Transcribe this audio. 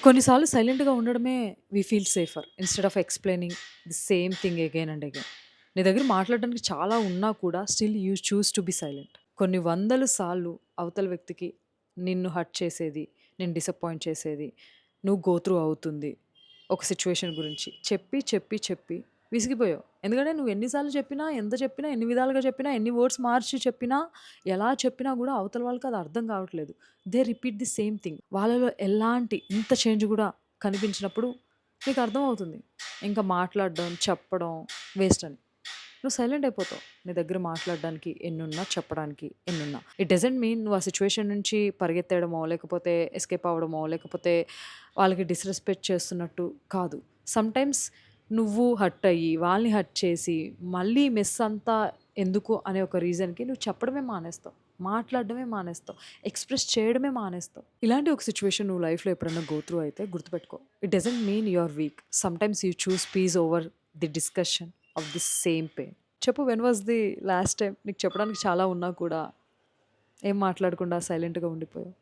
కొన్నిసార్లు సైలెంట్‌గా ఉండడమే we feel safer instead of explaining the same thing again and again. నీ దగ్గర మాట్లాడడానికి చాలా ఉన్నా కూడా still you choose to be silent. కొన్ని వందల సార్లు అవతల వ్యక్తికి నిన్ను హర్ట్ చేసేది, నిన్ను డిసప్పాయింట్ చేసేది, నువ్వు గో త్రూ అవుతుంది ఒక సిట్యుయేషన్ గురించి చెప్పి, చెప్పి, చెప్పి విసిగిపోయావు. ఎందుకంటే నువ్వు ఎన్ని సార్లు చెప్పినా, ఎంత చెప్పినా, ఎన్ని విధాలుగా చెప్పినా, ఎన్ని వర్డ్స్ మార్చి చెప్పినా, ఎలా చెప్పినా గూడా అవతల వాళ్ళకి అది అర్థం కావట్లేదు. They repeat the same thing. వాళ్ళలో ఎలాంటి ఇంత చేంజ్ గూడా కనిపించినప్పుడు నీకు అర్థమవుతుంది. ఇంకా మాట్లాడడం, చెప్పడం వేస్ట్ అని. నువ్వు సైలెంట్ అయిపోతావు. నీ దగ్గర మాట్లాడడానికి ఎన్నున్నా, చెప్పడానికి ఎన్నున్నా. ఇట్ డజంట్ మీన్ నువ్వు ఆ సిట్యుయేషన్ నుంచి పరిగెత్తేయడమో, లేకపోతే ఎస్కేప్ అవ్వడమో, లేకపోతే వాళ్ళకి డిస్‌రెస్పెక్ట్ చేస్తున్నట్టు కాదు. సమ్‌టైమ్స్ నువ్వు హర్ట్ అయ్యి, వాళ్ళని హర్ట్ చేసి, మళ్ళీ మెస్ అంతా ఎందుకు అనే ఒక రీజన్‌కి నువ్వు చెప్పడమే మానేస్తావు. మాట్లాడడమే మానేస్తావు. ఎక్స్‌ప్రెస్ చేయడమే మానేస్తావు. ఇలాంటి ఒక సిట్యుయేషన్ నువ్వు లైఫ్‌లో ఎప్పుడైనా గో త్రూ అయితే గుర్తుపెట్టుకో. It doesn't mean you are weak. Sometimes you choose peace over the discussion of the same pain. చెప్పు when was the last time నీకు చెప్పడానికి చాలా ఉన్నా కూడా ఏం మాట్లాడకుండా సైలెంట్‌గా ఉండిపోయావు?